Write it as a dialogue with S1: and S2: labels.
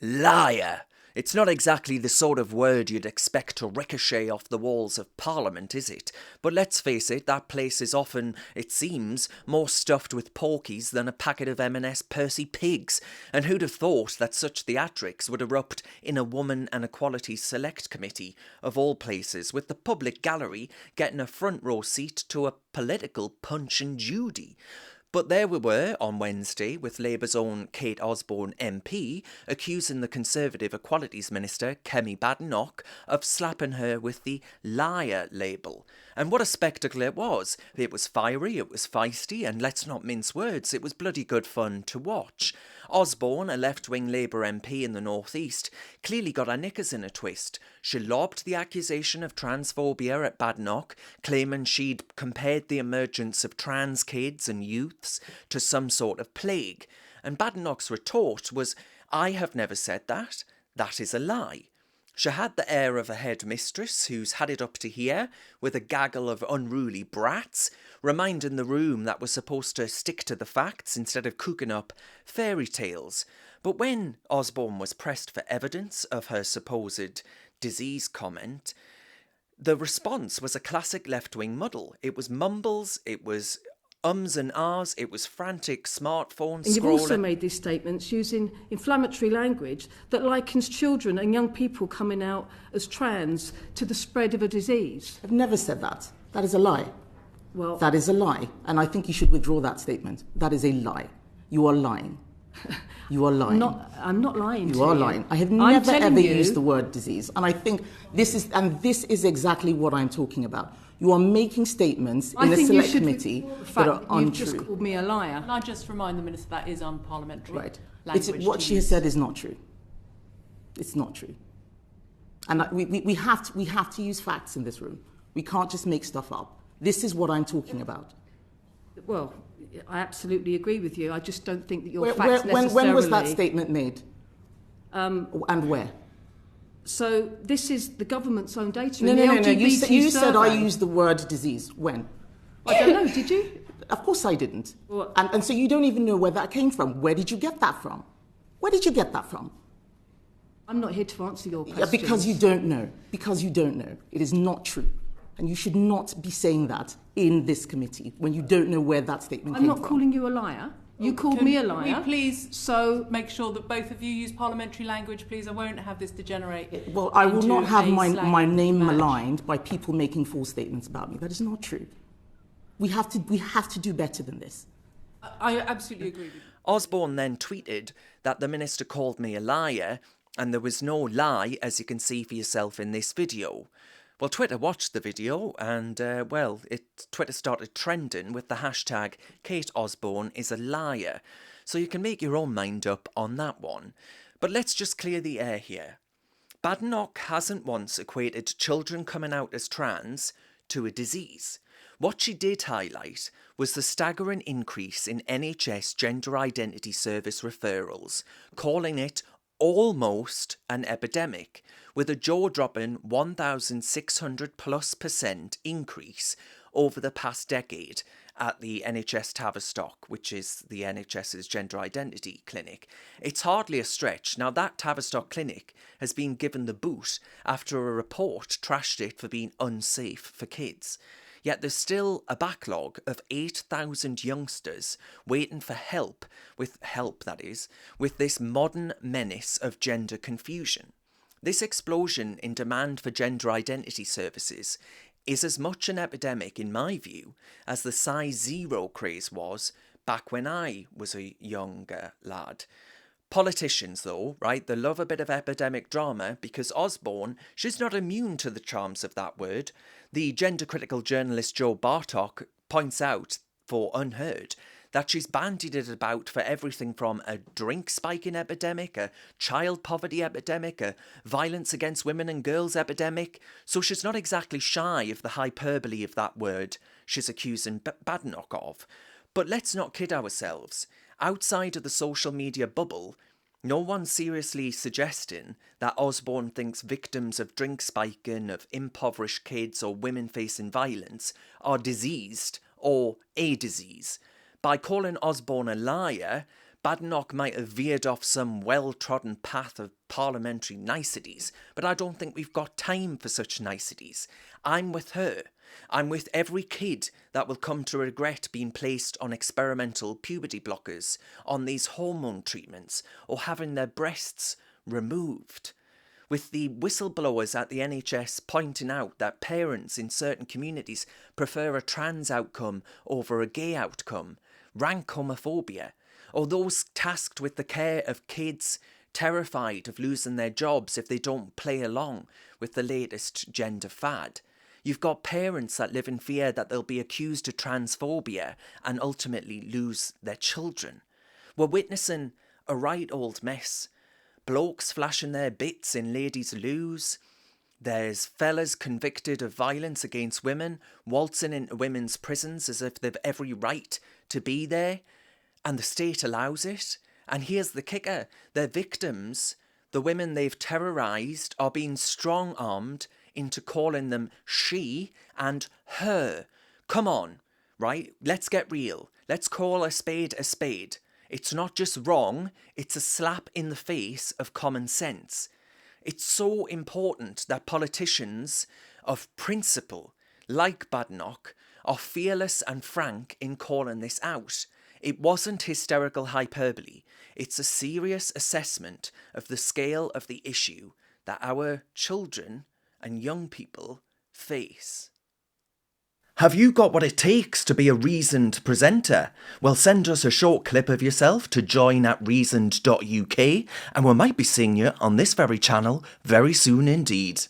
S1: Liar! It's not exactly the sort of word you'd expect to ricochet off the walls of Parliament, is it? But let's face it, that place is often, it seems, more stuffed with porkies than a packet of M&S Percy pigs. And who'd have thought that such theatrics would erupt in a Woman and Equalities Select Committee, of all places, with the public gallery getting a front row seat to a political Punch and Judy. But there we were on Wednesday with Labour's own Kate Osborne MP accusing the Conservative Equalities Minister, Kemi Badenoch, of slapping her with the liar label. And what a spectacle it was. It was fiery, it was feisty, and let's not mince words, it was bloody good fun to watch. Osborne, a left-wing Labour MP in the North East, clearly got her knickers in a twist. She lobbed the accusation of transphobia at Badenoch, claiming she'd compared the emergence of trans kids and youths to some sort of plague. And Badenoch's retort was, "I have never said that. That is a lie." She had the air of a headmistress who's had it up to here with a gaggle of unruly brats, reminding the room that was supposed to stick to the facts instead of cooking up fairy tales. But when Osborne was pressed for evidence of her supposed disease comment, the response was a classic left-wing muddle. It was mumbles, it was ums and ahs, it was frantic smartphone scrolling.
S2: And you've also made these statements using inflammatory language that likens children and young people coming out as trans to the spread of a disease.
S3: I've never said that. That is a lie.
S2: Well,
S3: that is a lie. And I think you should withdraw that statement. That is a lie. You are lying. You are lying.
S2: I'm not lying to you.
S3: You are lying. I have never ever used the word disease. And I think this is exactly what I'm talking about. You are making statements in a select committee that are untrue.
S2: You've just called me a liar.
S4: Can I just remind the Minister that is unparliamentary?
S3: Right.
S4: What
S3: she has said is not true. It's not true. And we have to use facts in this room. We can't just make stuff up. This is what I'm talking about.
S2: Well, I absolutely agree with you. I just don't think that your facts necessarily...
S3: When was that statement made? And where?
S2: So this is the government's own data.
S3: No. You said I used the word disease. When?
S2: I don't know. Did you?
S3: Of course I didn't. Well, and so you don't even know where that came from. Where did you get that from? Where did you get that from?
S2: I'm not here to answer your questions.
S3: Because you don't know. Because you don't know. It is not true. And you should not be saying that in this committee when you don't know where that statement came from.
S2: I'm not calling you a liar. You called me a liar.
S4: Can we please make sure that both of you use parliamentary language, please? I won't have this degenerate.
S3: Well, I will not have my name maligned by people making false statements about me. That is not true. We have to do better than this.
S4: I absolutely agree with you.
S1: Osborne then tweeted that the minister called me a liar, and there was no lie, as you can see for yourself in this video. Well, Twitter watched the video and, Twitter started trending with the hashtag Kate Osborne is a liar. So you can make your own mind up on that one. But let's just clear the air here. Badenoch hasn't once equated children coming out as trans to a disease. What she did highlight was the staggering increase in NHS gender identity service referrals, calling it almost an epidemic, with a jaw-dropping 1,600+% increase over the past decade at the NHS Tavistock, which is the NHS's gender identity clinic. It's hardly a stretch. Now, that Tavistock clinic has been given the boot after a report trashed it for being unsafe for kids. Yet there's still a backlog of 8,000 youngsters waiting for help with this modern menace of gender confusion. This explosion in demand for gender identity services is as much an epidemic, in my view, as the size zero craze was back when I was a younger lad. Politicians, though, right, they love a bit of epidemic drama because Osborne, she's not immune to the charms of that word. The gender-critical journalist Joe Bartok points out, for unheard, that she's bandied it about for everything from a drink spiking epidemic, a child poverty epidemic, a violence against women and girls epidemic, so she's not exactly shy of the hyperbole of that word she's accusing Badenoch of. But let's not kid ourselves. Outside of the social media bubble, no one's seriously suggesting that Osborne thinks victims of drink spiking, of impoverished kids or women facing violence are diseased or a disease. By calling Osborne a liar, Badenoch might have veered off some well-trodden path of parliamentary niceties, but I don't think we've got time for such niceties. I'm with her. I'm with every kid that will come to regret being placed on experimental puberty blockers, on these hormone treatments, or having their breasts removed. With the whistleblowers at the NHS pointing out that parents in certain communities prefer a trans outcome over a gay outcome, rank homophobia, or those tasked with the care of kids terrified of losing their jobs if they don't play along with the latest gender fad. You've got parents that live in fear that they'll be accused of transphobia and ultimately lose their children. We're witnessing a right old mess. Blokes flashing their bits in ladies' loos. There's fellas convicted of violence against women, waltzing into women's prisons as if they've every right to be there, and the state allows it. And here's the kicker, their victims, the women they've terrorised, are being strong-armed into calling them she and her. Come on, right? Let's get real. Let's call a spade a spade. It's not just wrong, it's a slap in the face of common sense. It's so important that politicians of principle, like Badenoch, are fearless and frank in calling this out. It wasn't hysterical hyperbole. It's a serious assessment of the scale of the issue that our children and young people face. Have you got what it takes to be a reasoned presenter? Well, send us a short clip of yourself to join@reasoned.uk and we might be seeing you on this very channel very soon indeed.